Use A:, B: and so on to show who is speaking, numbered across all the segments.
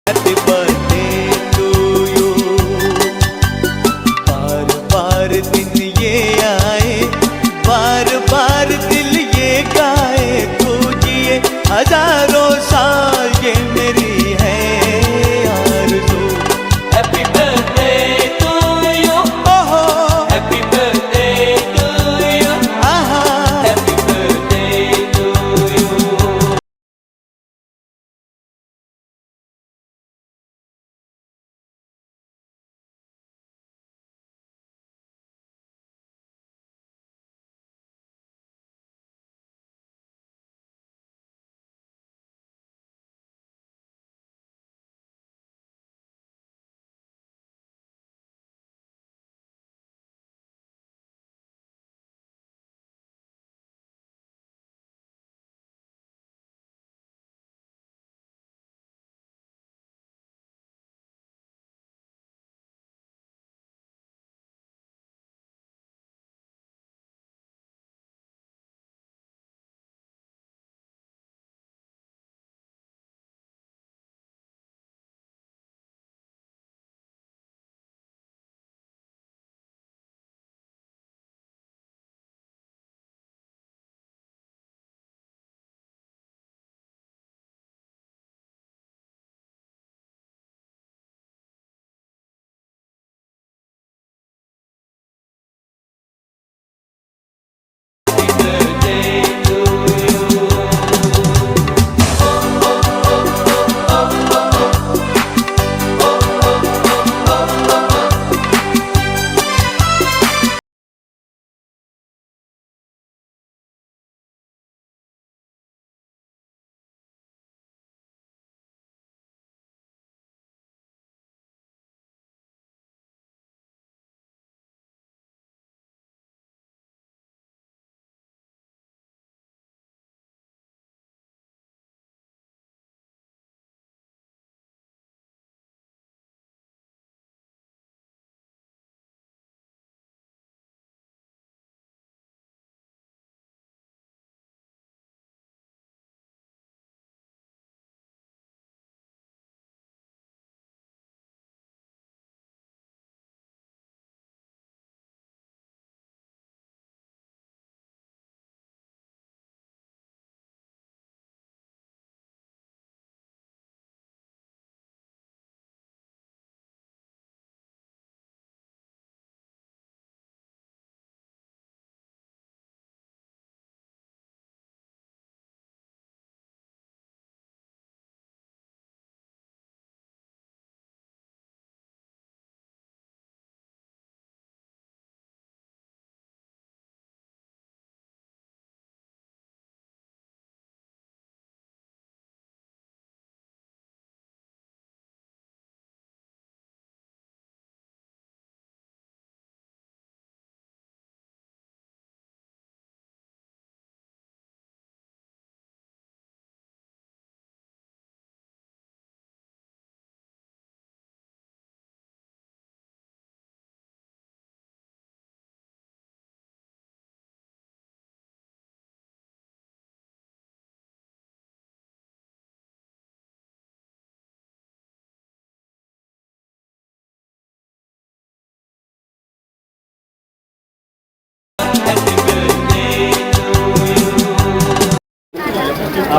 A: Happy birthday to you. बार बार दिन ये आए, बार बार दिल ये गाए, तू जिए हजारों साल ये मेरी है आरज़ू। हैप्पी बर्थडे टू यू, ओहो हैप्पी बर्थडे टू यू, आहा हैप्पी बर्थडे टू यू।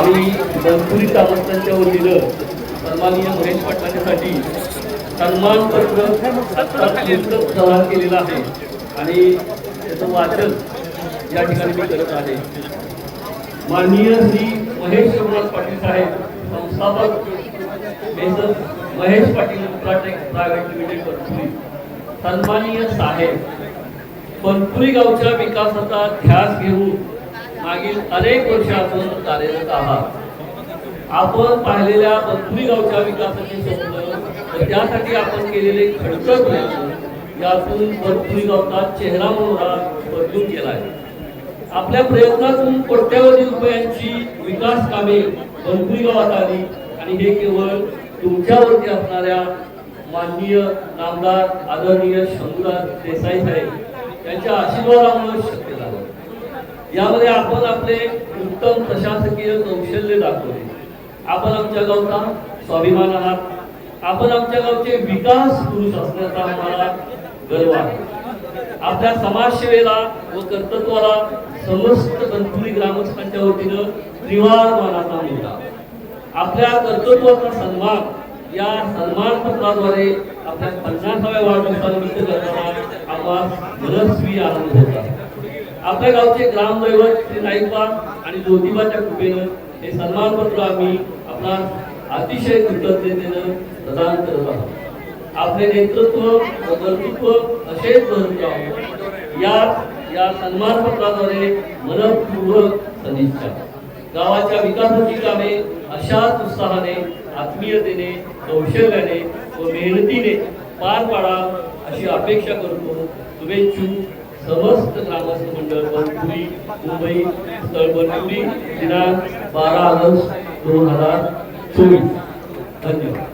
B: आम्ही बनपुरी ग्रामस्थांच्या वतीनं सन्माननीय महेश पाटलांसाठी सन्मानपत्र पुस्तक प्रदान केलेलं आहे आणि त्याचं वाचन या ठिकाणी मी करत आहे। माननीय श्री महेश रघुनाथ पाटील साहेब, संस्थापक major Mahesh Patil private limited Banpuri. सन्माननीय साहेब, बनपुरी गावच्या विकासाचा ध्यास घेऊन मागील अनेक वर्षापासून कार्यरत आहात। आपण पाहिलेल्या बनपुरी गावच्या विकासाचे स्वप्न, त्यासाठी आपण केलेले खडतर प्रयत्न यातून बनपुरी गावचा चेहरा मोहरा बदलून गेला आहे। आपल्या प्रयत्नातून कोट्यवधी रुपयांची विकास कामे बनपुरी गावात आली आणि हे केवळ तुमच्यावरती असणाऱ्या माननीय नामदार आदरणीय शंभूराज देसाई साहेब यांच्या आशीर्वादामुळे शक्य झालं। यामध्ये आपण आपले उत्तम प्रशासकीय कौशल्य दाखवले। आपण आमच्या गावचा स्वाभिमान आहात। आपण आमच्या गावचे विकास पुरुष असण्याचा आम्हाला गर्व आहे. आपल्या समाजसेवेला व कर्तृत्वाला समस्त बनपुरी ग्रामस्थांच्या वतीनं त्रिवार मानाचा मुद्दा. आपल्या कर्तृत्वाचा सन्मान या सन्मानपत्राद्वारे आपल्या 50व्या वाढदिवसानिमित्त करताना आम्हाला मनस्वी आनंद होता. आपल्या गावचे ग्रामदैवत श्री नाईकबा आणि ज्योतिबाच्या कृपेनं हे सन्मानपत्र आम्ही आपला अतिशय कृतज्ञतेनं प्रदान करत आहोत. आपले नेतृत्व व कर्तृत्व असेच बनत राहून या सन्मानपत्राद्वारे मनपूर्वक सदिच्छा. गावाच्या विकासाची कामे अशाच उत्साहाने, आत्मीयतेने, कौशल्याने व मेहनतीने पार पाडा अशी अपेक्षा करतो. शुभेच्छुक समस्त ग्रामस्थ मंडळ बनपुरी मुंबई स्थळ बनपुरी दिनांक 12 ऑगस्ट 2024. धन्यवाद.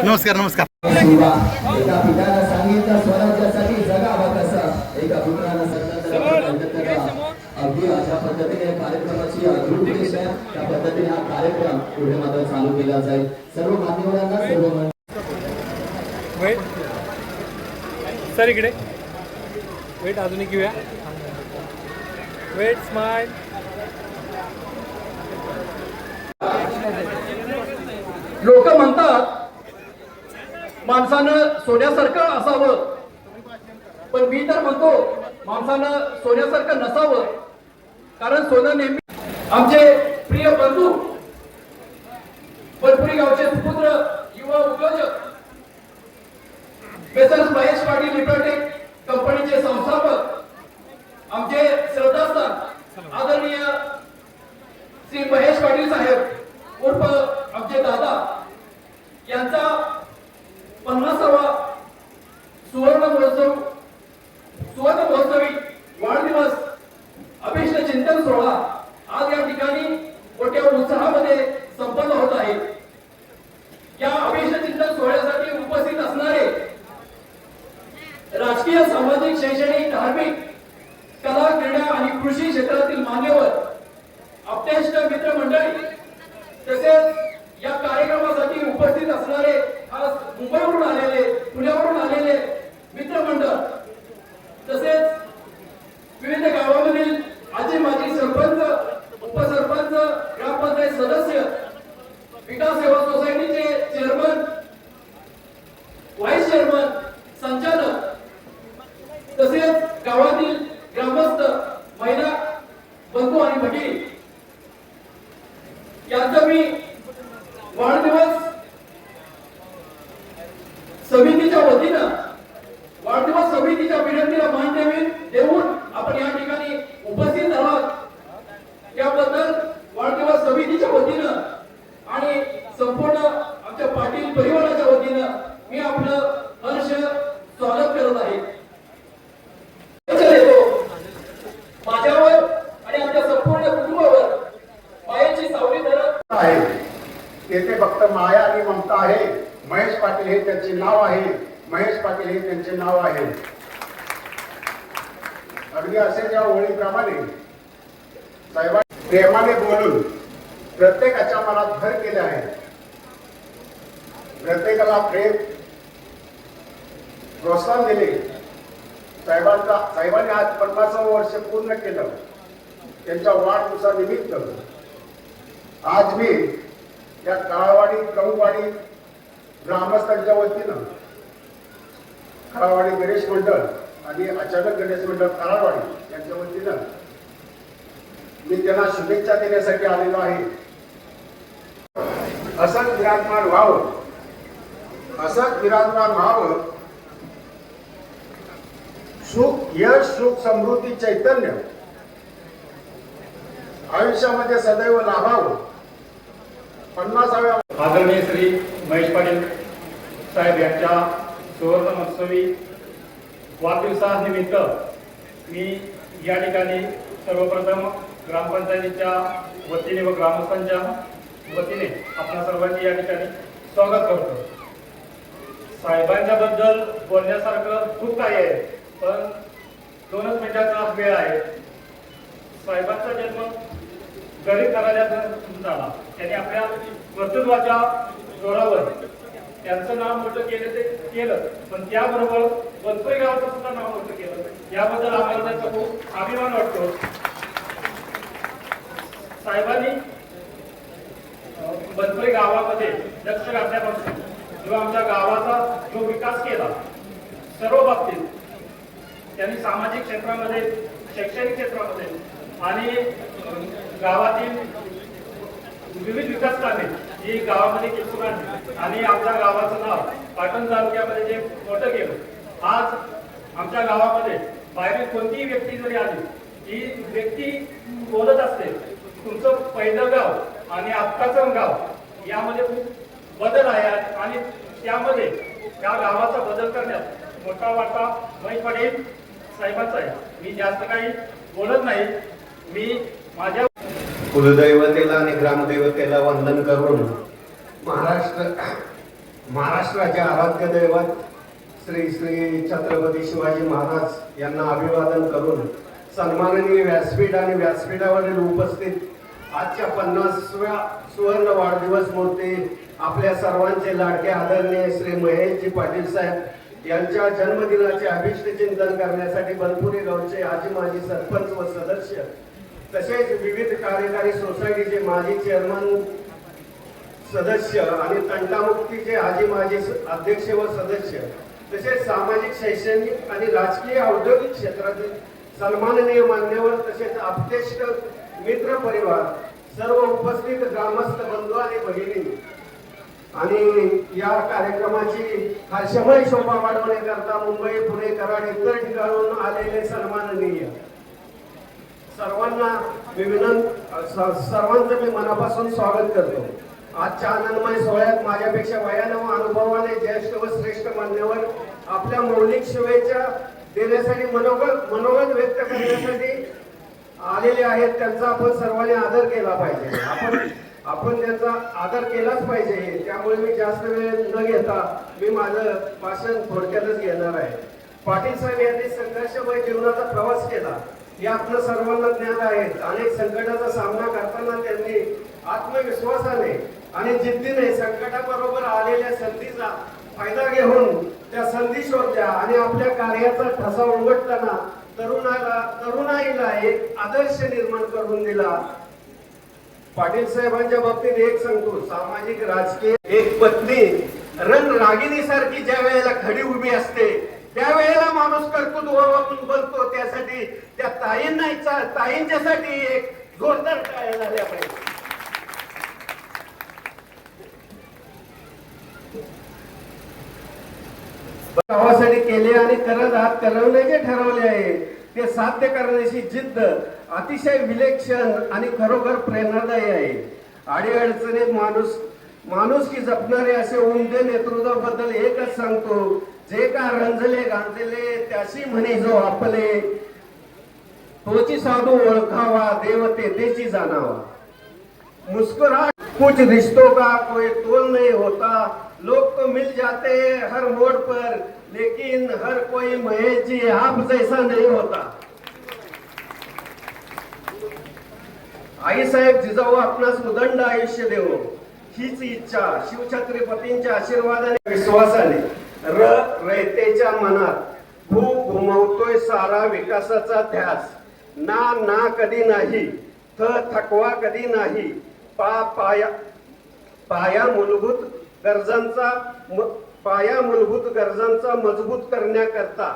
C: नमस्कार नमस्कार.
D: एका पित्यानं सांगितलं स्वराज्यासाठी जगावं कसं, एका पुत्रानं सांगितलं अगदी अशा पद्धतीने कार्यक्रमाची रूपरेषा आहे. त्या पद्धतीने हा कार्यक्रम पुढे मात्र चालू केला जाईल. सर्व मान्यवरांना सर्व
E: सर इकडे वेट, अजून एक घेऊया. Wait, smile.
F: लोक म्हणतात माणसानं सोन्यासारखं असावं, पण मी तर म्हणतो माणसानं सोन्यासारखं नसावं. कारण सोनं नेहमी. आमचे प्रिय बंधू बनपुरी गावचे सुपुत्र युवा उद्योजक मेसर्स महेश पाटील लिबर्टेक कंपनीचे संस्थापक आमचे श्रद्धास्थान आदरणीय श्री महेश पाटील साहेब उर्फ आमचे दादा यांचा 50वा सुवर्ण महोत्सवी वाढदिवस अभिष्ट चिंतन सोहळा आज या ठिकाणी मोठ्या उत्साहामध्ये संपन्न होत आहे. या अभिष्ट चिंतन सोहळ्यासाठी उपस्थित असणारे राजकीय, सामाजिक, शैक्षणिक, धार्मिक, कला, क्रीडा आणि कृषी क्षेत्रातील मान्यवर, आपटेष्ट मित्रमंडळी तसेच या कार्यक्रमासाठी उपस्थित असणारे आज मुंबईवरून आलेले, पुण्यावरून आलेले मित्रमंडळ तसेच विविध गावामधील आजी माजी सरपंच, उपसरपंच, ग्रामपंचायत सदस्य, विकास सेवा सोसायटीचे चेअरमन, व्हाईस चेअरमन, संचालक तसेच गावातील ग्रामस्थ, महिला बंधू आणि भगिनी यांचा मी वाढदिवस समितीच्या वतीनं वाढदिवस समितीच्या विनंतीला मान देऊन आपण या ठिकाणी उपस्थित आहात. याबद्दल वाढदिवस समितीच्या वतीनं आणि संपूर्ण आमच्या पाटील परिवाराच्या वतीनं मी आपलं हर्ष स्वागत करत आहे. माझ्यावर आणि आमच्या संपूर्ण कुटुंबावर मायेची सावली धरत
C: आहे. तेथे फक्त माया आणि ममता आहे. महेश पाटील हे त्यांचे नाव आहे. महेश पाटील हे त्यांचे नाव आहे. अगदी असे ज्या ओळीप्रमाणे साहेबांनी प्रेमाने बोलून प्रत्येकाच्या मनात घर केले आहे. प्रत्येकाला प्रेम प्रोत्साहन दिले. साहेबांनी आज 50वे वर्ष पूर्ण केलं. त्यांच्या वाढदिवसानिमित्त आज मी या काळावाडी क्रमवाडी ग्रामस्थांच्या वतीनं काळावाडी गणेश मंडळ आणि अचानक गणेश मंडळ काळावाडी यांच्या वतीनं मी त्यांना शुभेच्छा देण्यासाठी आलेलो आहे. असंच विराजमान व्हावं, असंच विराजमान व्हावं. सुख, यश, सुख, समृद्धी, चैतन्य आयुष्यामध्ये सदैव लाभावं. 50व्या
E: आदरणीय श्री महेश पाटील साहेब यांच्या सुवर्ण महोत्सवी वाढदिवसानिमित्त मी या ठिकाणी सर्वप्रथम ग्रामपंचायतीच्या वतीने व ग्रामस्थांच्या वतीने आपल्या सर्वांची या ठिकाणी स्वागत करतो. साहेबांच्या बद्दल बोलण्यासारखं खूप काही आहे, पण 2च मिनिटाचा वेळ आहे. साहेबांचा जन्म गरीब घराण्यातून झाला. त्यांनी आपल्या कर्तृत्वाच्या जोरावर त्यांचं नाव मोठं केलं, पण त्याबरोबर बनसोई गावाचं सुद्धा नाव मोठं केलं. याबद्दल आम्हाला त्यांचा खूप अभिमान वाटतो. साहेबांनी बनसोई गावामध्ये लक्ष घातल्यापासून किंवा आमच्या गावाचा जो विकास केला सर्व बाबतीत, त्यांनी सामाजिक क्षेत्रामध्ये, शैक्षणिक क्षेत्रामध्ये आणि गावातील विविध विकास कामे ही गावामध्ये केली आणि आमच्या गावाचं नाव पाटण तालुक्यामध्ये जे मोठं केलं. आज आमच्या गावामध्ये बाहेरील कोणतीही व्यक्ती जरी आली, ही व्यक्ती बोलत असते तुमचं पहिलं गाव आणि आत्ताचं गाव यामध्ये खूप बदल आहे आणि त्यामध्ये त्या गावाचा बदल करण्यात मोठा वाटा महेश पाटील साहेबांचा आहे. मी जास्त काही बोलत नाही. मी माझ्या
C: कुलदैवतेला आणि ग्रामदैवतेला वंदन करून महाराष्ट्राचे आराध्य दैवत श्री श्री छत्रपती शिवाजी महाराज यांना अभिवादन करून सन्माननीय व्यासपीठ आणि व्यासपीठावरील उपस्थित आजच्या 50व्या सुवर्ण वाढदिवस मूर्ती आपल्या सर्वांचे लाडके आदरणीय श्री महेशजी पाटील साहेब यांच्या जन्मदिनाचे अभिष्ट चिंतन करण्यासाठी बनपुरी गावचे आजी माजी सरपंच व सदस्य तसेच विविध कार्यकारी सोसायटीचे माजी चेअरमन सदस्य आणि तंटामुक्तीचे आजी माजी अध्यक्ष व सदस्य तसेच सामाजिक, शैक्षणिक आणि राजकीय औद्योगिक क्षेत्रातील सन्माननीय मान्यवर तसेच आपतेष्ट मित्र परिवार, सर्व उपस्थित ग्रामस्थ बंधू आणि भगिनी आणि या कार्यक्रमाची हर्षमय शोभा वाढवण्याकरता मुंबई, पुणे, कराड इतर ठिकाणून आलेले सन्माननीय सर्वांना सर्वांचं मी मनापासून स्वागत करतो. आजच्या आनंदमय सोहळ्यात माझ्यापेक्षा वयानं व अनुभवाने ज्येष्ठ व श्रेष्ठ मान्यवर आपल्या मौलिक शुभेच्छा देण्यासाठी मनोगत व्यक्त करण्यासाठी आलेले आहेत. त्यांचा आपण सर्वांनी आदर केला पाहिजे. आपण त्यांचा आदर केलाच पाहिजे. त्यामुळे मी जास्त वेळ न घेता मी माझं भाषण थोडक्यातच घेणार आहे. पाटील साहेब यांनी संघर्षमय जीवनाचा प्रवास केला हे आपलं सर्वांना ज्ञान आहे. अनेक संकटाचा सामना करताना त्यांनी आत्मविश्वासाने आणि जिद्दीने संकटाबरोबर आलेल्या संधीचा फायदा घेऊन त्या संधी शोधल्या आणि आपल्या कार्याचा ठसा उमटताना तरुणाईला एक आदर्श निर्माण करून दिला. पाटील साहेबांच्या बाबतीत एक सांगतो, सामाजिक राजकीय एक पत्नी रणरागिणी सारखी ज्या वेळेला खडी उभी असते त्यावेळेला माणूस कर्तृत्ववान बनतो. त्यासाठी त्या ताईंच्यासाठी एक जोरदार टाळ्या झाल्या पाहिजे. गावासाठी केले आणि करत आहात, करवण्याचे ठरवले आहे ते साध्य करण्याची जिद्द अतिशय विलक्षण आणि खरोखर प्रेरणादायी आहे. अडीअडचणीत माणुसकी जपणारे असे उमदे नेतृत्वाबद्दल एकच सांगतो, जे का रंजले गांजले त्याशी म्हणे जो आपले, तोची साधू ओळखावा देव तेची जाणावा. मुस्कुराहट कुछ रिश्तों का कोई तोल नहीं होता, लोग तो मिल जाते हर मोड़ पर, लेकिन हर कोई महेश जी आप जैसा नहीं होता. आई साहेब जिजाऊ आपणास उदंड आयुष्य देवो हीच इच्छा शिवछत्रपतींच्या आशीर्वादाने विश्वासाने रयतेच्या मनात घुमवतोय सारा विकासाचा ध्यास. ना कधी नाही, थकवा कधी नाही. पाया मूलभूत गरजांचा मजबूत करण्याकरता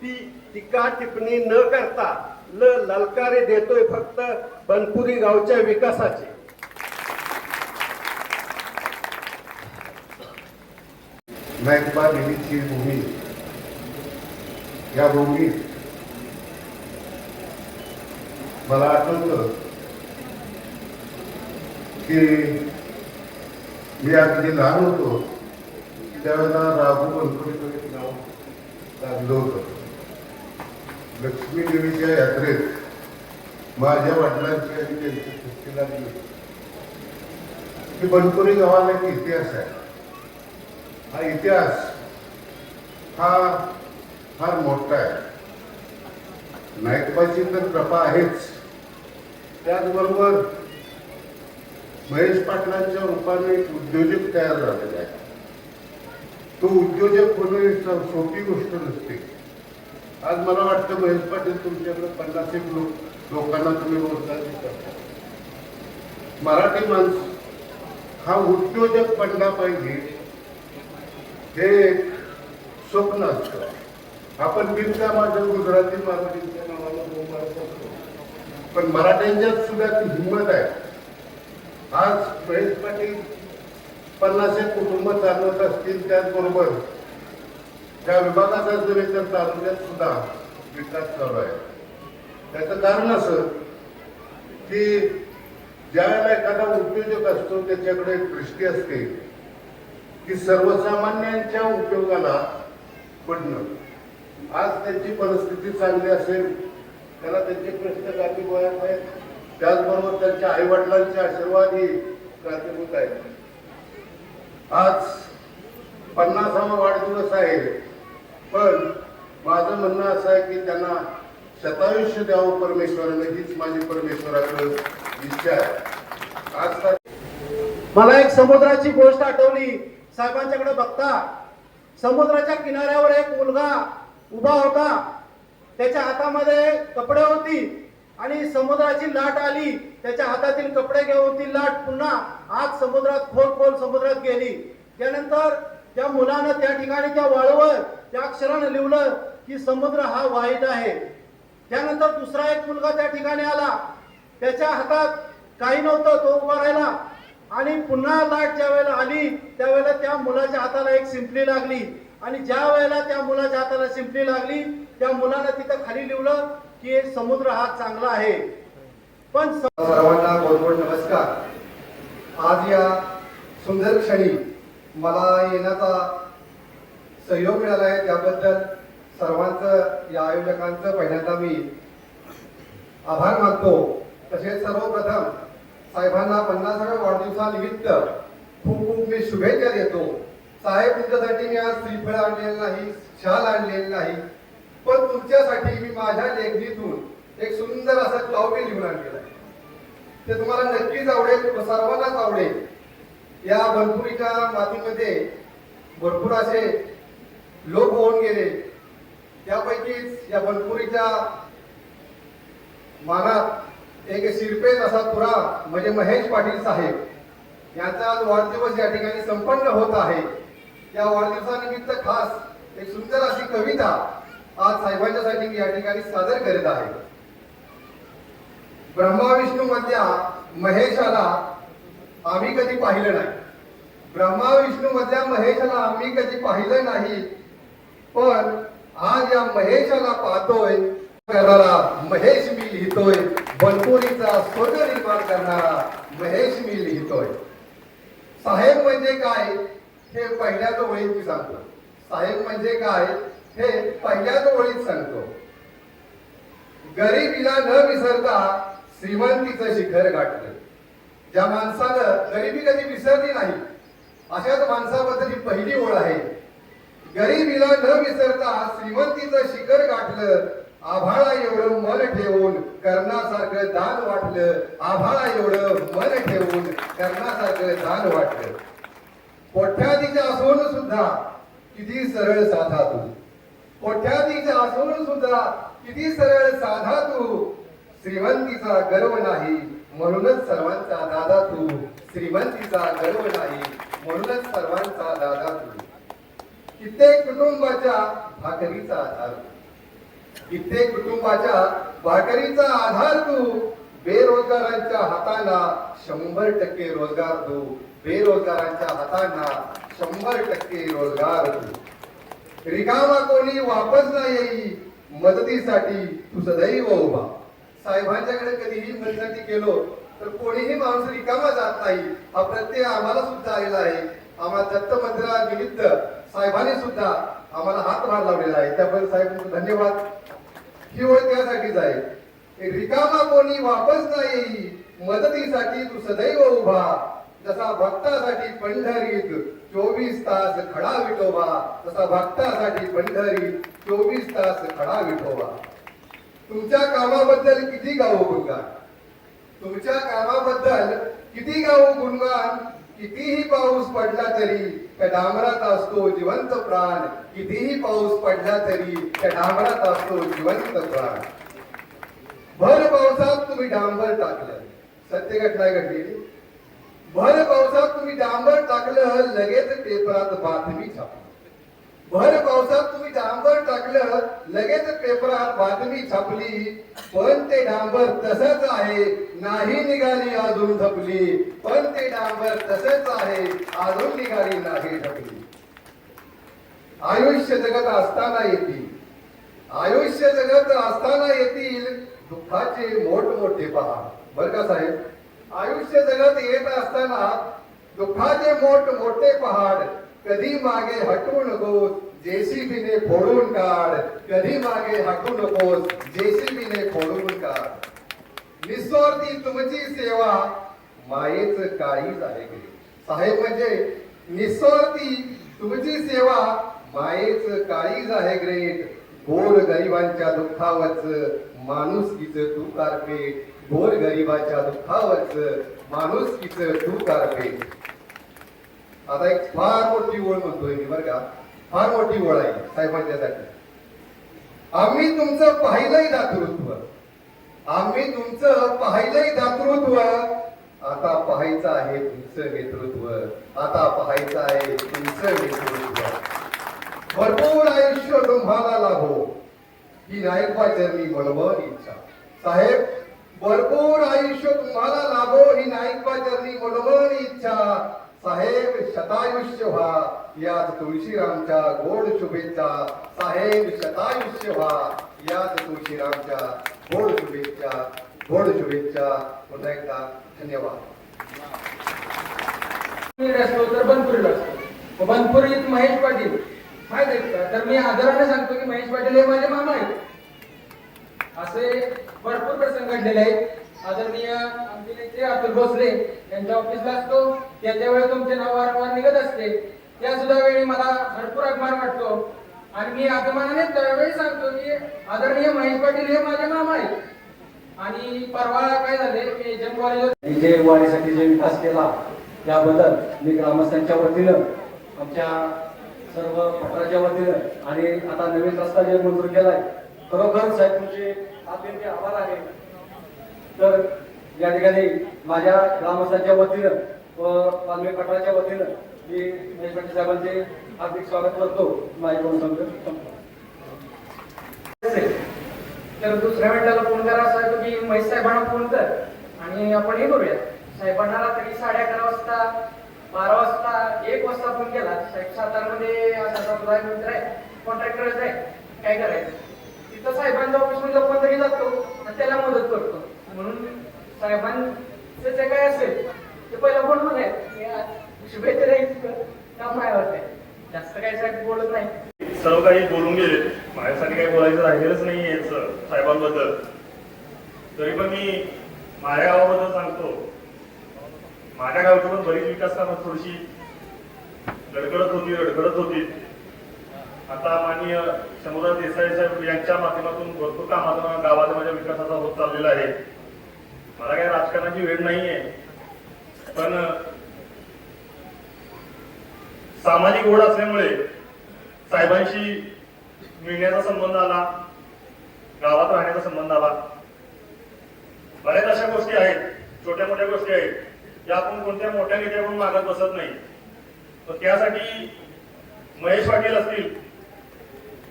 C: टीका टिप्पणी न करता ललकारे देतोय फक्त बनपुरी गावच्या विकासाचे.
G: मेहरबा देवीची भूमी, या भूमीत मला आठवतं की मी अगदी लहान होतो त्यावेळेला राघू बनपुरीचं नाव लागलं होतं. लक्ष्मी देवीच्या यात्रेत माझ्या वडिलांची आणि त्यांची कुस्ती लागली. की बनपुरी गावाला एक इतिहास आहे. हा इतिहास हा फार मोठा आहे. नायकबाची तर कृपा आहेच, त्याचबरोबर महेश पाटलांच्या रूपाने एक उद्योजक तयार झालेला आहे. तो उद्योजक होणे सोपी गोष्ट नसते. आज मला वाटतं महेश पाटील तुमच्याकडे 50 लोकांना तुम्ही रोजगार देता. मराठी माणूस हा उद्योजक बनला पाहिजे हे एक स्वप्न असतं. आपण बिनका माझं गुजराती मराठीच्या नावाला बोंबाळत असतो, पण मराठ्यांच्यात सुद्धा ती हिंमत आहे. आज महेश पाटील 50 कुटुंब चालवत असतील, त्याचबरोबर त्या विभागाचा जर तर तालुक्यात सुद्धा विकास चालू आहे. त्याचं कारण असं की ज्यावेळेला एखादा उद्योजक असतो त्याच्याकडे एक दृष्टी असते की सर्वसामान्यांच्या उपयोगाला पडणं. आज त्यांची परिस्थिती चांगली असेल, त्याला त्यांचे प्रश्न कारणीभूत आहेत, त्याचबरोबर त्यांच्या आईवडिलांचे आशीर्वादही कारणीभूत आहेत. आज 50वा वाढदिवस आहे, पण माझं म्हणणं असं आहे की त्यांना शतायुष्य द्यावं परमेश्वराने, हीच माझी परमेश्वराकडे इच्छा आहे. आज
C: मला एक समुद्राची गोष्ट आठवली. साहेबांच्याकडे बघता समुद्राच्या किनाऱ्यावर एक मुलगा उभा होता. त्याच्या हातामध्ये कपडे होती आणि समुद्राची लाट आली. त्याच्या हातातील कपडे घेऊन ती लाट पुन्हा आज समुद्रात खोल समुद्रात गेली. त्यानंतर त्या मुलानं त्या ठिकाणी त्या वाळूवर त्या अक्षरानं लिहिलं की समुद्र हा वाईट आहे. त्यानंतर दुसरा एक मुलगा त्या ठिकाणी आला. त्याच्या हातात काही नव्हतं, तो उभा राहिला आणि पुन्हा लाट ज्या वेळेला आली त्यावेळेला त्या मुलाच्या हाताला एक शिंपली लागली आणि ज्या वेळेला त्या मुलाच्या हाताला शिंपली लागली त्या मुलानं तिथं खाली लिहिलं की समुद्र हा चांगला आहे. पण
H: सर्वांना बहुत नमस्कार. आज या सुंदर क्षणी मला येण्याचा सहयोग मिळाला आहे, त्याबद्दल सर्वांचं, या आयोजकांचं पहिल्यांदा मी आभार मानतो. तसेच सर्वप्रथम साहेबांना 50व्या वाढदिवसानिमित्त खूप खूप मी शुभेच्छा देतो. साहेब, तुमच्यासाठी मी आज श्रीफळ आणलेलं नाही, शाल आणलेलं नाही, पण तुमच्यासाठी मी माझ्या लेखणीतून एक सुंदर असं काव्य लिहून आणलेलं आहे. ते तुम्हाला नक्कीच आवडेल, सर्वांनाच आवडेल. या बनपुरीच्या मातीमध्ये भरपूर असे लोक होऊन गेले. त्यापैकीच या बनपुरीच्या मानात एक शिरपेच असा तुरा म्हणजे महेश पाटील साहेब यांचा आज वाढदिवस या ठिकाणी संपन्न होत आहे. या वाढदिवसानिमित्त खास एक सुंदर अशी कविता आज साहेबांच्यासाठी मी या ठिकाणी सादर करीत आहे. ब्रह्मा विष्णू मधल्या महेशाला आम्ही कधी पाहिलं नाही. ब्रह्मा विष्णू मधल्या महेशाला आम्ही कधी पाहिलं नाही, पण आज या महेशाला पाहतोय. करणारा महेश मी लिहितोय, बनपुरीचा स्वर्ग निर्माण करणारा महेश मी लिहितोय. साहेब म्हणजे काय हे पहिल्याच ओळीत मी सांगतो. साहेब म्हणजे काय हे पहिल्याच ओळीत सांगतो. गरिबीला न विसरता श्रीमंतीचं शिखर गाठलं. ज्या माणसानं गरिबी कधी विसरली नाही अशाच माणसाबद्दल ही पहिली ओळ आहे. गरिबीला न विसरता श्रीमंतीचं शिखर गाठलं, आभाळा एवढं मन ठेवून कर्णासारखं दान वाटलं. आभाळा एवढं मन ठेवून कर्णासारखं दान वाटलं. कोट्याधीच्या असून सुद्धा किती सरळ साधा तू. कोट्याधीच्या असून सुद्धा किती सरळ साधा तू. श्रीमंतीचा गर्व नाही म्हणूनच सर्वांचा दादा तू. श्रीमंतीचा गर्व नाही म्हणूनच सर्वांचा दादा तू. कित्येक कुटुंबाच्या भाकरीचा आधार. कित्येक कुटुंबाच्या भाकरीचा आधार तू. बेरोजगारांच्या हाताला 100% रोजगार तू. बेरोजगारांच्या हातांना 100% रोजगार तू. रिकामा कोणी वापस नाही येई मदतीसाठी तू सदैव उभा. साहेबांच्याकडे कधीही मदतीसाठी गेलो तर कोणीही माणूस रिकामा जात नाही. हा प्रत्यय आम्हाला सुद्धा आलेला आहे. आम्हाला दत्त मंदिरानिमित्त साहेबांनी सुद्धा आम्हाला हातभार लावलेला आहे, त्याबद्दल साहेब धन्यवाद. ही ओळ त्यासाठीच आहे. रिकामा कोणी वापस नाही येई मदतीसाठी तू सदैव उभा. जसा भक्तासाठी पंढरीत 24 तास खडा विठोबा, तसा भक्तासाठी पंढरीत 24 तास खडा विठोबा. तुमच्या कामाबद्दल किती गावो गुणगान, तुमच्या कामाबद्दल किती गावो गुणगान. कितीही पाऊस पडला तरी त्या डांबरात असतो जिवंत प्राण, कितीही पाऊस पडला तरी त्या डांबरात असतो जिवंत प्राण. भर पावसात तुम्ही डांबर टाकलं, सत्य घटना घडलेली. भर पावसात तुम्ही डांबर टाकलं, लगेच पेपरात बातमी छापली. भर पावसात तुम्ही डांबर टाकलं, लगेच पेपरात बातमी छापली. पण ते डांबर तसंच आहे, नाही निघाली अजून ढपली. पण ते डांबर तसंच आहे, अजून निघाली नाही ढपली. आयुष्य जगत असताना येतील, आयुष्य जगत असताना येतील दुःखाचे मोठमोठे पहाड. बर का साहेब, आयुष्य जगत येत असताना दुःखाचे मोठमोठे पहाड. कधी मागे हटू नकोस, जेसीबीने फोडून काढ. कधी मागे हटू नकोस, जेसीबीने फोडून काढ. निस्वार्थी तुमची सेवा मायेच काळीज आहे. साहेब म्हणजे निस्वार्थी तुमची सेवा मायेच काळीज आहे ग्रेट. गोर गरिबांच्या दुःखावरच माणुसकीच तू कार्पेट. गोर गरिबाच्या दुःखावरच माणुसकीच तू कार्पेट. आता एक फार मोठी ओळ म्हणतोय मी बरं का, फार मोठी ओळ आहे साहेबांच्यासाठी. आम्ही तुमचं पाहिलंय दातृत्व, आम्ही तुमचं पाहिलंय दातृत्व. आता पाहायचं आहे तुमचं नेतृत्व, आता पाहायचं आहे तुमचं नेतृत्व. भरपूर आयुष्य तुम्हाला लाभो ही नायकबा चरणी मनोभावी इच्छा. साहेब, भरपूर आयुष्य तुम्हाला लाभो ही नायकबा चरणी मनोभावी इच्छा. साहेब, शतायुष्य व्हा याच तुळशीरामच्या गोड शुभेच्छा. साहेब, शतायुष्य व्हा याच तुळशीरामच्या गोड शुभेच्छा. गोड शुभेच्छा. पुन्हा एकदा धन्यवाद.
F: असतो तर बनपुरीला असतो, बनपुरीत महेश पाटील माहित आहेत का? तर मी आदराने सांगतो की महेश पाटील हे माझे मामा आहेत. असे भरपूर प्रसंग घडलेले आहेत. आदरणीय आमचे नेते अतुल भोसले यांच्या ऑफिसला असतो, त्याच्या वेळी तुमचे नाव वारंवार निघत असते. त्या सुद्धा वेळी मला भरपूर अभिमान वाटतो आणि मी अभिमानाने त्यावेळी सांगतो की आदरणीय महेश पाटील हे माझे मामा आहेत. आणि परवा काय झाले, मी जन्मवाडी
I: जे वाडीसाठी जे विकास केला त्याबद्दल मी ग्रामस्थांच्या वतीनं, आमच्या सर्व पत्राच्या वतीनं आणि आता नवीन रस्ता जे मंजूर केलाय, खरोखर साहेब तुमचे अत्यंत आभार आहे. तर या ठिकाणी माझ्या ग्रामस्थांच्या वतीनं व वाल्मिक पत्राच्या वतीनं मी महेश पाटील साहेबांचे हार्दिक स्वागत करतो. माझ्याकडून सांगतो.
F: तर दुसऱ्या मिनिटाला फोन करा असं आहे की महेश साहेबांना फोन कर आणि आपण हे करूया. साहेबांना रात्री 11:30 वाजता, 12 वाजता, 1 वाजता फोन केला. साहेब सातारमध्ये असा मित्र आहे, कॉन्ट्रॅक्टरच आहे, काय करायचं. तिथं साहेबांच्या ऑफिसमध्ये फोन तरी जातो आणि त्याला मदत करतो. म्हणून साहेबांचं जे काय असेल ते पहिला फोन मध्ये शुभेच्छा द्यायचं काम आहे वाटते. जास्त काही साहेब बोलत नाही,
E: सर्व काही बोलून गेले. माझ्यासाठी काही बोलायचं राहिलेलंच नाही साहेबांबद्दल. तरी पण मी माझ्या गावाबद्दल सांगतो. माझ्या गावची पण बरीच विकास कामं थोडीशी रडखडत होती. आता माननीय शंभूराज देसाई साहेब यांच्या माध्यमातून भरपूर कामातून गावाचा माझ्या विकासाचा होत चाललेला आहे. मला काही राजकारणाची वेळ नाहीये, पण सामाजिक ओढ असल्यामुळे साहेबांशी मिळण्याचा संबंध आला, गावात राहण्याचा संबंध आला. बऱ्याच अशा गोष्टी आहेत, छोट्या मोठ्या गोष्टी आहेत, ज्या आपण कोणत्या मोठ्या नेत्याकडून मागत बसत नाही. तर त्यासाठी महेश पाटील असतील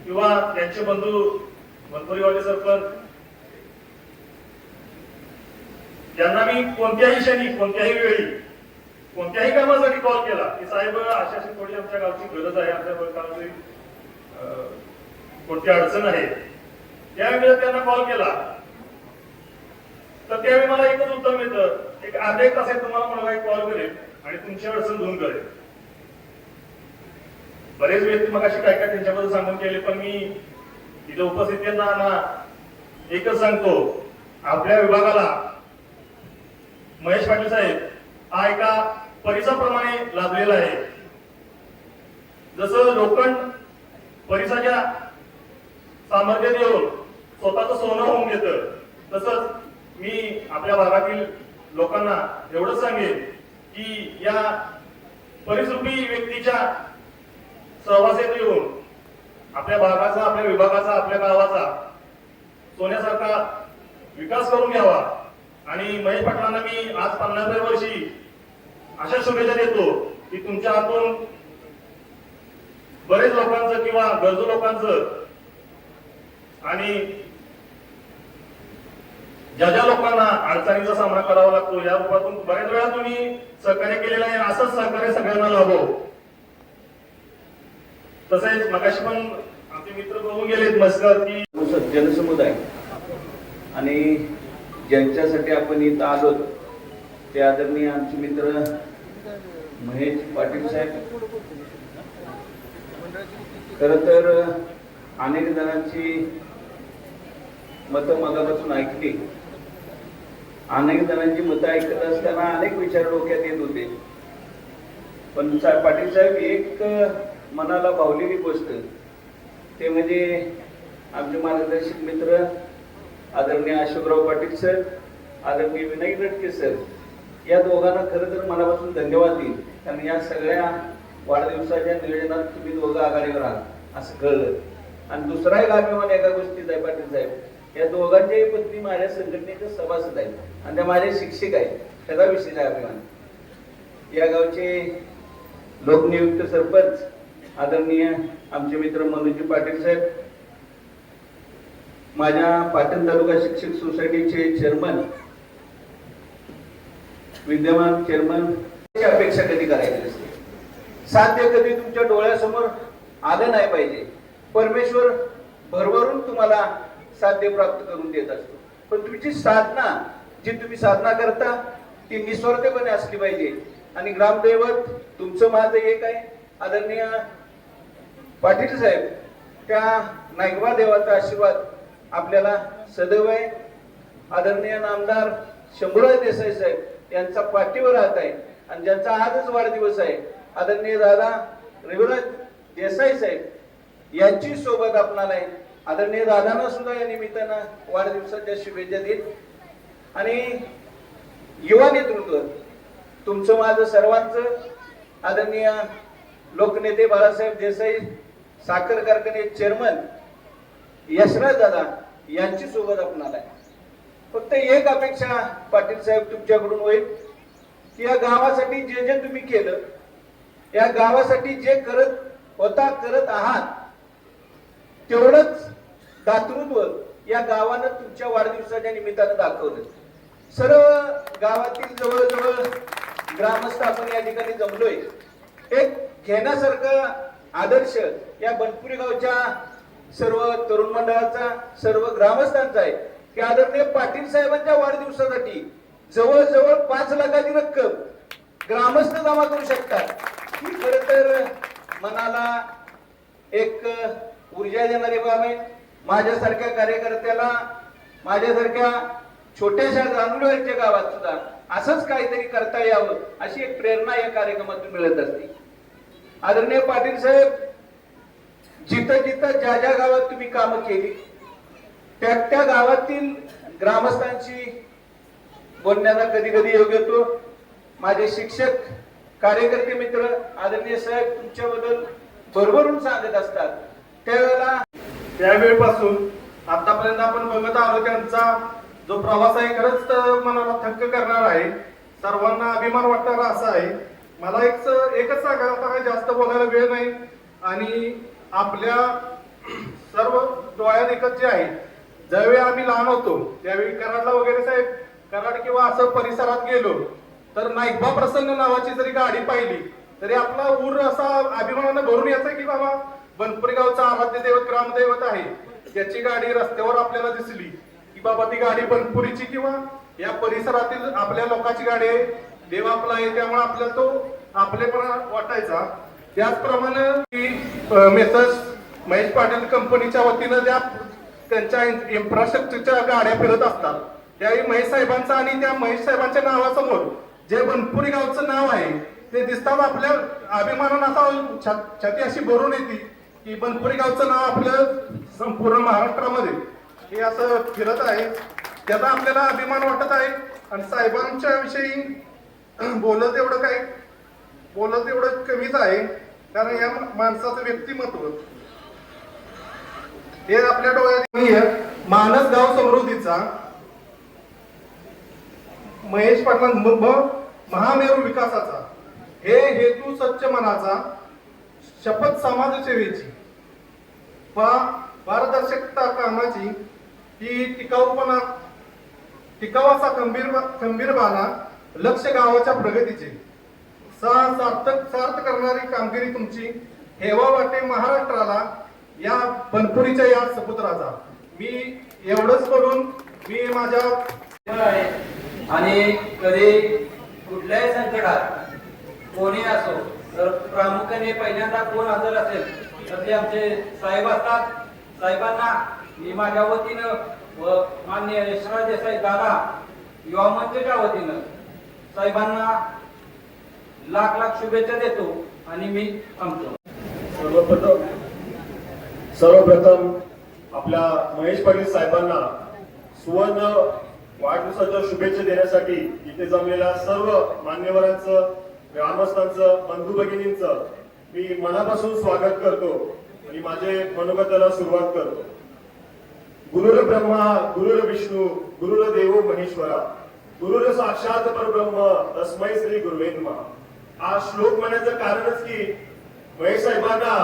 E: किंवा त्यांचे बंधू बनपुरीवाले सरपंच यांना मी कोणत्याही क्षणी, कोणत्याही वेळी, कोणत्याही कामासाठी कॉल केला की साहेब अशी थोडी आमच्या गावची गरज आहे, आमच्या गावची कोणती अडचण आहे, त्यावेळी त्यांना कॉल केला तर त्यावेळी मला एकच उत्तर मिळतं, एक अर्धा एक तासात तुम्हाला मला एक कॉल करेल आणि तुमची अडचण दूर करेल. बरेच व्यक्ती मग अशी काय काय त्यांच्याबद्दल सांगून केले, पण मी इथे उपस्थितांना एकच सांगतो, आपल्या विभागाला महेश पाटील साहेब हा एका परिसाप्रमाणे लाभलेला आहे. जसं लोखंड परिसाच्या सामर्थ्य देऊन स्वतःचं सोनं होऊन घेतं, तसंच मी आपल्या भागातील लोकांना एवढंच सांगेन की या परिसरूपी व्यक्तीच्या सहवासात येऊन आपल्या भागाचा, आपल्या विभागाचा, आपल्या गावाचा सोन्यासारखा विकास करून घ्यावा. आणि महेश पाटलांना मी आज 50व्या वर्षी अशा शुभेच्छा देतो की तुमच्या हातून बरेच लोकांचं किंवा गरजू लोकांचं आणि ज्या ज्या लोकांना अडचणीचा सामना करावा लागतो या रूपातून बऱ्याच वेळा तुम्ही सहकार्य केलेलं आहे. असंच सहकार्य सगळ्यांना लाभो. तसेच मगाशी पण आमचे मित्र बघून गेलेत मस्कर की
J: जनसमुदाय आणि ज्यांच्यासाठी आपण इथं आलो ते आदरणीय आमचे मित्र महेश पाटील साहेब. खरं तर अनेक जणांची मतं मगापासून ऐकली. अनेक जणांची मतं ऐकत असताना अनेक विचार डोक्यात येत होते. पण पाटील साहेब एक मनाला भावलेली गोष्ट ते म्हणजे आमचे मार्गदर्शक मित्र आदरणीय अशोकराव पाटील सर, आदरणीय विनायक रटके सर, या दोघांना खरं तर मनापासून धन्यवाद देईल. कारण या सगळ्या वाढदिवसाच्या नियोजनात तुम्ही दोघं आघाडीवर आहात असं कळलं. आणि दुसरा एक अभिमान एका गोष्टीचा आहे पाटील साहेब, या दोघांच्याही पत्नी माझ्या संघटनेचे सभासद आहेत आणि त्या माझे शिक्षक आहेत. त्याचा विशेष अभिमान. या गावचे लोकनियुक्त सरपंच आदरणीय आमचे मित्र मनोजी पाटील साहेब, माझ्या पाटण तालुका शिक्षक सोसायटीचे चेअरमन, विद्यमान चेअरमन, अपेक्षा कधी करायची असते. साध्य कधी तुमच्या डोळ्यासमोर आलं नाही पाहिजे. परमेश्वर भरभरून तुम्हाला साध्य प्राप्त करून देत असतो. पण तुमची साधना, जी तुम्ही साधना करता ती निस्वार्थपणे असली पाहिजे. आणि ग्रामदैवत तुमचं माझं एक आहे आदरणीय पाटील साहेब, त्या नायकबा देवाचा आशीर्वाद आपल्याला सदैव आहे. आदरणीय नामदार शंभूराज देसाई साहेब यांचा पाठीवर राहत आहे आणि ज्यांचा आजच वाढदिवस आहे आदरणीय दादा रविराज देसाई साहेब यांची सोबत आपणाला आहे. आदरणीय दादांना सुद्धा या निमित्तानं वाढदिवसाच्या शुभेच्छा देत. आणि युवा नेतृत्व तुमचं माझं सर्वांचं आदरणीय लोकनेते बाळासाहेब देसाई, साखर कारखाने चेअरमन यशराज दादा यांची सोबत आपणाला आहे. फक्त एक अपेक्षा पाटील साहेब तुमच्याकडून होईल की या गावासाठी जे जे तुम्ही केलं, या गावासाठी जे करत आहात तेवढंच दातृत्व या गावानं तुमच्या वाढदिवसाच्या निमित्तानं दाखवलं. सर्व गावातील जवळजवळ ग्रामस्थ आपण या ठिकाणी जमलोय. एक घेण्यासारखं आदर्श या बनपुरी गावच्या सर्व तरुण मंडळाचा, सर्व ग्रामस्थांचा आहे की आदरणीय पाटील साहेबांच्या वाढदिवसासाठी जवळजवळ 5 लाखाची रक्कम ग्रामस्थ जमा करू शकतात. ही खरं तर मनाला एक ऊर्जा देणारी बाब आहे. माझ्यासारख्या कार्यकर्त्याला, माझ्यासारख्या छोट्याशा जानुलवाडीच्या गावात सुद्धा असंच काहीतरी करता यावं अशी एक प्रेरणा या कार्यक्रमातून मिळत असते. आदरणीय पाटील साहेब, जिथं जिथं ज्या ज्या गावात तुम्ही कामं केली त्या त्या गावातील ग्रामस्थांशी बोलण्याचा कधी कधी योग येतो. माझे शिक्षक, कार्यकर्ते मित्र आदरणीय साहेब तुमच्याबद्दल भरभरून सांगत असतात.
E: त्यावेळेपासून आतापर्यंत आपण बघत आलो त्यांचा जो प्रवास आहे खरंच मनाला थक्क करणार आहे. सर्वांना अभिमान वाटणारा असा आहे. मला एकच सांगायला, आता काही जास्त बोलायला वेळ नाही. आणि आपल्या सर्व डोळ्यात एकच जे आहे, ज्यावेळी आम्ही लहान होतो त्यावेळी कराडला वगैरे साहेब, कराड किंवा असं परिसरात गेलो तर नाईकबा प्रसन्न नावाची जरी गाडी पाहिली तरी आपला ऊर असा अभिमानानं भरून यायचा की बाबा बनपुरी गावचा आराध्य दैवत, ग्रामदैवत आहे, त्याची गाडी रस्त्यावर आपल्याला दिसली की बाबा ती गाडी बनपुरीची किंवा या परिसरातील आपल्या लोकांची गाडी आहे, देव आपला आहे, त्यामुळे आपल्याला तो आपलेपणा वाटायचा. त्याचप्रमाणे मेसर्स महेश पाटील कंपनीच्या वतीनं त्यांच्या इन्फ्रास्ट्रक्चरच्या गाड्या फिरत असतात त्यावेळी महेश साहेबांचा आणि त्या महेश साहेबांच्या नावासमोर
H: जे बनपुरी गावचं नाव आहे ते दिसताना आपल्या अभिमानानं असा छाती अशी भरून येते की बनपुरी गावचं नाव आपलं संपूर्ण महाराष्ट्रामध्ये हे असं फिरत आहे. त्याचा आपल्याला अभिमान वाटत आहे. आणि साहेबांच्या विषयी बोलत एवढं कमीच आहे, कारण या माणसाचं व्यक्तिमत्व हे आपल्या डोळ्यात मानस गाव समृद्धीचा महेश पाटलां महामेरू विकासाचा हे हेतू स्वच्छ मनाचा शपथ समाजसेवेची पारदर्शकता कामाची ही टिकावाचा खंबीरपणा लक्ष गावाच्या प्रगतीचे सार्थ करणारी कामगिरी तुमची हेवा वाटे महाराष्ट्राला या बनपुरीच्या या सपुत्राचा. मी एवढंच करून मी माझ्या
I: आणि कधी कुठल्याही संकटात कोणी असो तर प्रामुख्याने पहिल्यांदा कोण हजर असेल तर ते आमचे साहेब असतात. साहेबांना मी माझ्या वतीनं व माननीय यशराज देसाई दादा युवा मंचच्या वतीनं साहेबांना लाख लाख शुभेच्छा देतो आणि मी थांबतो.
K: सर्वप्रथम आपल्या महेश पाटील साहेबांना सुवर्ण वाढदिवसाच्या शुभेच्छा देण्यासाठी इथे जमलेल्या सर्व मान्यवरांचं, ग्रामस्थांचं, बंधू भगिनींचं मी मनापासून स्वागत करतो आणि माझे मनोगताला सुरुवात करतो. गुरुर ब्रह्मा गुरुर विष्णू गुरुर देवो महेश्वरा गुरुर साक्षात परब्रह्म तस्मै श्री गुरुवे नमः. हा श्लोक म्हणण्याचं कारणच की महेश साहेबांना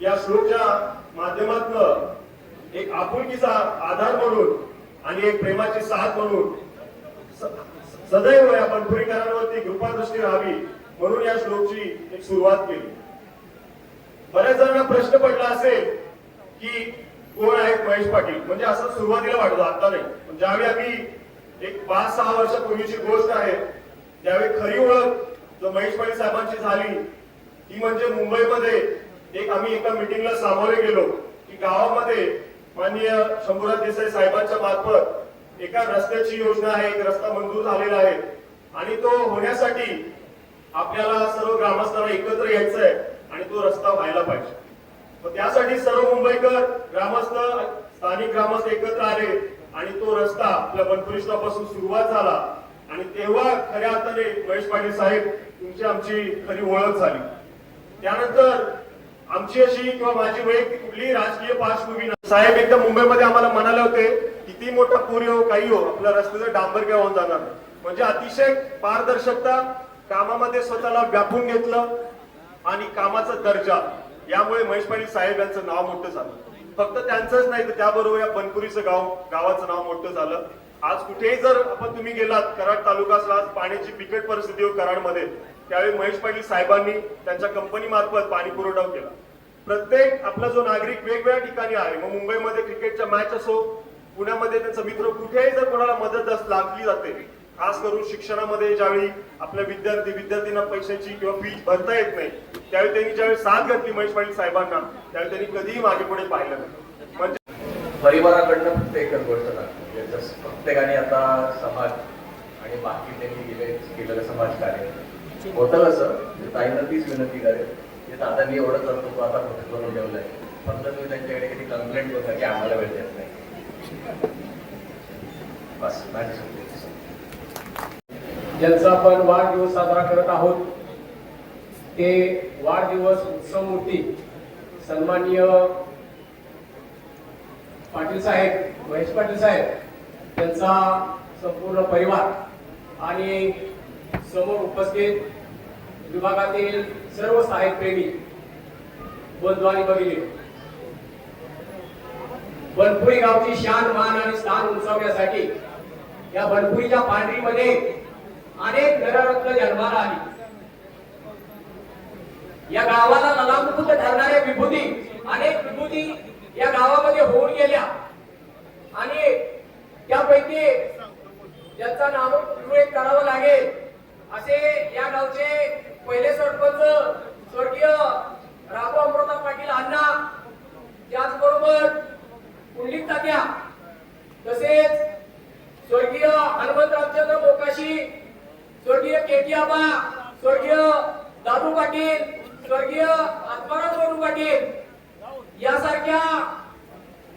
K: या श्लोकच्या माध्यमातून एक आपुलकीचा आधार म्हणून आणि एक प्रेमाची साथ म्हणून सदैव या बनपुरीकरांवरती कृपादृष्टी राहावी म्हणून या श्लोकची एक सुरुवात केली. बऱ्याच जणांना प्रश्न पडला असेल की कोण आहेत महेश पाटील, म्हणजे असं सुरुवातीला वाटतं, आता नाही. पण ज्यावेळी आम्ही एक 5-6 वर्षापूर्वीची गोष्ट आहे त्यावेळी खरी ओळख जो महेश पाटील साहेबांची झाली ती म्हणजे मुंबईमध्ये आम्ही एका मिटिंगला सामोरे गेलो की गावामध्ये माननीय शंभूराज देसाई साहेबांच्या मार्फत एका रस्त्याची योजना आहे, एक रस्ता मंजूर झालेला आहे आणि तो होण्यासाठी आपल्याला सर्व ग्रामस्थांना एकत्र यायचं आहे आणि तो रस्ता व्हायला पाहिजे. मग त्यासाठी सर्व मुंबईकर ग्रामस्थ, स्थानिक ग्रामस्थ एकत्र आले आणि तो रस्ता आपल्या बनपुरी स्टॉपपासून सुरुवात झाला आणि तेव्हा खऱ्या अर्थाने महेश पाटील साहेब तुमची आमची खरी ओळख झाली. त्यानंतर आमची अशी किंवा माझी वैयक्तिक कुठलीही राजकीय पार्श्वभूमी नाही. साहेब एकदा मुंबईमध्ये आम्हाला म्हणाले होते किती मोठा पूर हो काही हो आपल्या रस्त्याचं डांबरगाव होऊन जाणार, म्हणजे अतिशय पारदर्शकता, कामामध्ये स्वतःला व्यापून घेतलं आणि कामाचा दर्जा, यामुळे महेश पाटील साहेब यांचं नाव मोठं झालं. फक्त त्यांचंच नाही तर त्याबरोबर या बनपुरीचं गावाचं नाव मोठं झालं. आज कुठेही जर आपण तुम्ही गेलात, कराड तालुका असला, आज पाण्याची बिकट परिस्थिती हो कराडमध्ये, त्यावेळी महेश पाटील साहेबांनी त्यांच्या कंपनी मार्फत पाणी पुरवठा केला. प्रत्येक आपला जो नागरिक वेगवेगळ्या ठिकाणी आहे, मग मुंबईमध्ये क्रिकेटच्या मॅच असो, पुण्यामध्ये त्यांचा मित्र, कुठेही जर कोणाला मदत लागली जाते, खास करून शिक्षणामध्ये ज्यावेळी आपल्या विद्यार्थ्यांना पैशाची किंवा फी भरता येत नाही त्यावेळी त्यांनी ज्यावेळी साथ घातली महेश पाटील साहेबांना, त्यावेळी त्यांनी कधीही मागे पुढे पाहिलं नाही. म्हणजे
L: परिवाराकडनं फक्त एकच गोष्ट लागते, प्रत्येकाने आता समाज आणि बाकी त्यांनी केलेलं समाजकार्य होतं असं ताईनं तीच विनंती करेल की दादांनी एवढं करतो तो आता मोठं करून ठेवलंय, फक्त तुम्ही त्यांच्याकडे कधी कंप्लेंट होता की आम्हाला वेळ देत नाही. बस माझ्या
F: ज्यांचा आपण वाढदिवस साजरा करत आहोत ते वाढदिवस उत्सवमूर्ती सन्माननीय पाटील साहेब, महेश पाटील साहेब, त्यांचा संपूर्ण परिवार आणि समोर उपस्थित विभागातील सर्व साहित्यप्रेमी बंधू आणि भगिनी, बनपुरी गावची शान, मान आणि स्थान उंचावण्यासाठी या बनपुरीच्या पांढरीमध्ये अनेक नररत्न जन्माला आली. या गावाला नलामुक्त ठरणाऱ्या विभूती, अनेक विभूती या गावामध्ये होऊन गेल्या आणि त्यापैकी ज्यांचा नाव उल्लेख करावा लागेल असे या गावचे पहिले सरपंच स्वर्गीय राघव अमृता पाटील अण्णा, त्याचबरोबर पुंडलिक तात्या, तसेच स्वर्गीय हनुमंत रामचंद्र मोकाशी, स्वर्गीय केटी आबा, स्वर्गीय दादू पाटील, स्वर्गीय आत्माराम दादू पाटील यासारख्या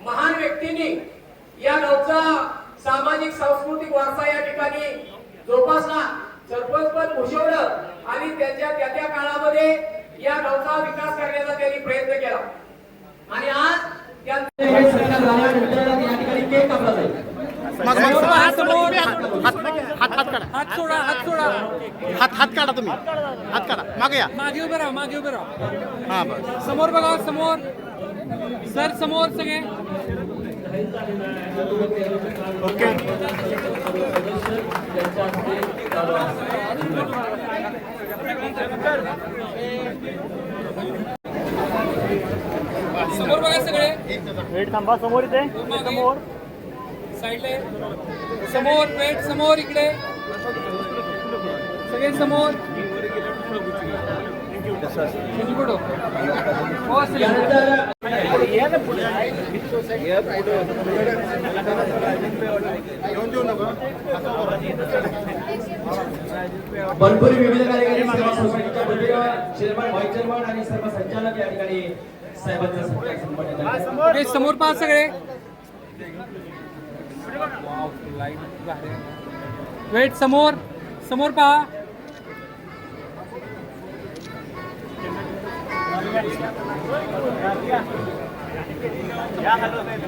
F: महान व्यक्तींनी या गावचा सामाजिक सांस्कृतिक वारसा या ठिकाणी जोपासला, सरपंच पद भूषवलं आणि त्यांच्या त्या काळामध्ये या गावचा विकास करण्याचा त्यांनी प्रयत्न केला आणि आज या ठिकाणी केक कापला जाईल.
M: हात काढा तुम्ही, हात काढा, मागे या, मागे उभे राहा. हा बस, समोर बघा, समोर सर, समोर सगळे. ओके. समोर बघा सगळे. वेट थांबा, समोर इथे, समोर साईडला, समोर वेट, समोर इकडे सगळे समोर.
I: बनपुरी विविध कार्यकारी सेवा सोसायटीच्या वतीनं चेअरमन, व्हाईस चेअरमन आणि सर्व संचालक या ठिकाणी साहेबांचा सन्मान.
M: समोर पहा सगळे. वेट, समोर, समोर पहा.